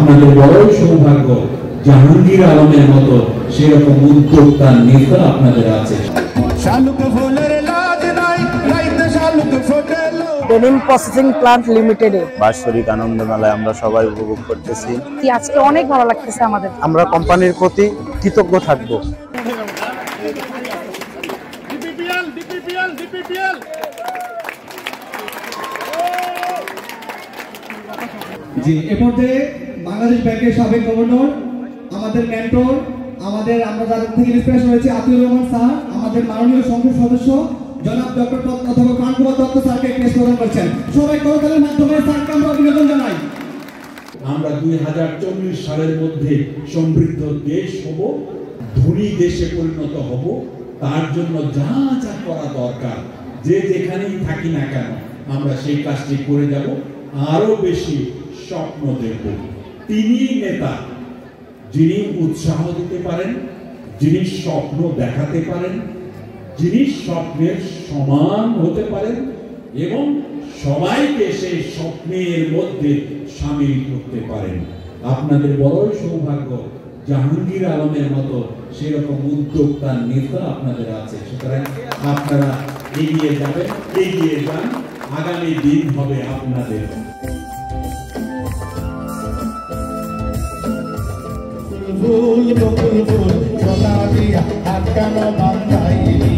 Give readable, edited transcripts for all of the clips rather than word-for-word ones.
আপনাদের বড়ই সৌভাগ্য জাহাঙ্গীর আলমের মতো সেরকম উদ্যোক্তা নেতা আপনাদের আছে। ডেনিম প্রসেসিং প্লান্ট লিমিটেডে বাৎসরিক আনন্দ মেলায় আমরা সবাই উপভোগ করতেছি। আজকে অনেক ভালো লাগতেছে আমাদের। আমরা কোম্পানির প্রতি কৃতজ্ঞ থাকব। জি, এ পর্যায়ে বাংলাদেশ ব্যাংকের সাবেক গভর্নর, আমাদের মেন্টর, আমরা যাদের থেকে ইন্সপিরেশন হয়েছে আতিউর রহমান স্যার, আমাদের মাননীয় সংসদ সদস্য জনাব ডক্টর অধ্যাপক প্রাণকুমার দত্ত স্যারকে ক্রেস্ট প্রদান করছেন। সবাই করতালির মাধ্যমে স্যারকে আমরা অভিনন্দন জানাই। আমরা 2040 সালের মধ্যে সমৃদ্ধ দেশ হব, ধনী দেশে পরিণত হব। তার জন্য যা যা করা দরকার, যে যেখানেই থাকি না কেন আমরা সেই কাজটি করে যাব। আরো বেশি স্বপ্ন দেখব। তিনি নেতা যিনি উৎসাহ দিতে পারেন, যিনি স্বপ্ন দেখাতে পারেন, যিনি স্বপ্নের সমান হতে পারেন এবং সবাইকে সেই স্বপ্নের মধ্যে সামিল করতে পারেন। আপনাদের বড়ই সৌভাগ্য জাহাঙ্গীর আলমের মতো সেরকম উদ্যোক্তা নেতা আপনাদের আছে। সুতরাং আপনারা এগিয়ে যাবেন, এগিয়ে যান, আগামী দিন হবে আপনাদের। ফুল বকুল ফুল সোনা দিয়া হাত কেন বাঁধাইলি,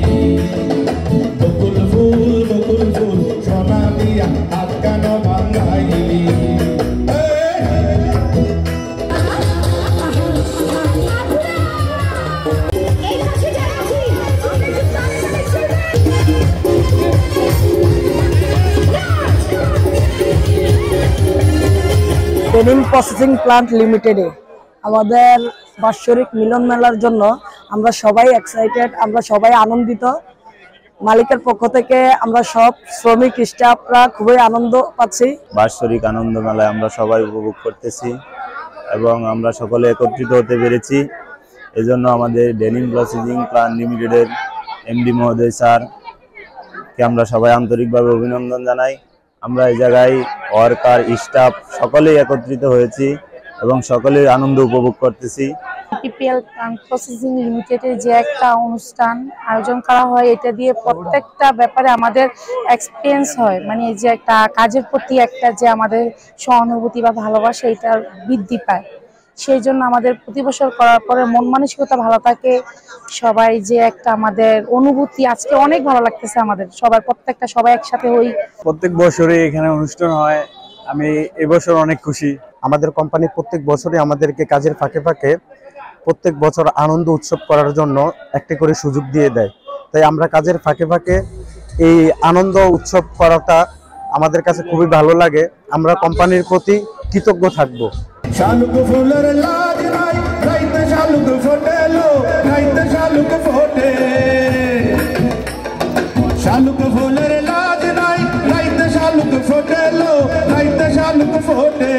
বকুল ফুল সোনা দিয়া হাত কেন বাঁধাইলি। ডেনিম প্রসেসিং প্লান্ট লিমিটেডে আমাদের বাৎসরিক মিলন মেলার জন্য আমরা সবাই এক্সাইটেড, আমরা সবাই আনন্দিত। মালিকের পক্ষ থেকে আমরা সব শ্রমিক স্টাফরা খুবই আনন্দ পাচ্ছি। বাৎসরিক আনন্দ মেলায় আমরা সবাই উপভোগ করতেছি এবং আমরা সকলে একত্রিত হতে পেরেছি। এজন্য আমাদের ডেনিম প্রসেসিং প্লান্ট লিমিটেডের এমডি মহোদয় স্যারকে আমরা সবাই আন্তরিকভাবে অভিনন্দন জানাই। আমরা এই জায়গায় ওয়ার্কার, স্টাফ সকলেই একত্রিত হয়েছি এবং সকলেই আনন্দ উপভোগ করতেছি। পিপিএল প্লান্ট প্রসেসিং লিমিটেডের যে একটা অনুষ্ঠান আয়োজন করা হয়, এটা দিয়ে প্রত্যেকটা ব্যাপারে আমাদের এক্সপিরিয়েন্স হয়, মানে যে একটা কাজের প্রতি একটা যে আমাদের সহানুভূতি বা ভালোবাসা এটা বৃদ্ধি পায়। সেই জন্য আমাদের প্রতি বছর করার পরে মন মানসিকতা ভালো থাকে, সবাই যে একটা আমাদের অনুভূতি আজকে অনেক ভালো লাগতেছে আমাদের সবার, প্রত্যেকটা সবাই একসাথে হই। প্রত্যেক বছরই এখানে অনুষ্ঠান হয়, আমি এবছর অনেক খুশি। আমাদের কোম্পানি প্রত্যেক বছরই আমাদেরকে কাজের ফাঁকে ফাঁকে প্রত্যেক বছর আনন্দ উৎসব করার জন্য একটি করে সুযোগ দিয়ে দেয়। তাই আমরা কাজের ফাঁকে ফাঁকে এই আনন্দ উৎসব করাটা আমাদের কাছে খুবই ভালো লাগে। আমরা কোম্পানির প্রতি কৃতজ্ঞ থাকব। শালুক ফুলের লাজ নাই, রাইতে শালুক ফোটেলো, রাইতে শালুক ফোটে। শালুক ফুলের লাজ নাই, রাইতে শালুক ফোটেলো, রাইতে শালুক ফোটে।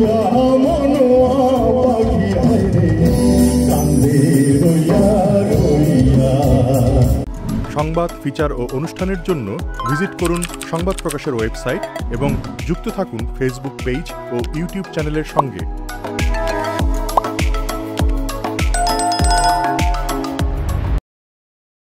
রইয়া মনোয়া পাখি হায়রে কান্দে রইয়া রইয়া। সংবাদ, ফিচার ও অনুষ্ঠানের জন্য ভিজিট করুন সংবাদ প্রকাশের ওয়েবসাইট এবং যুক্ত থাকুন ফেসবুক পেজ ও ইউটিউব চ্যানেলের সঙ্গে।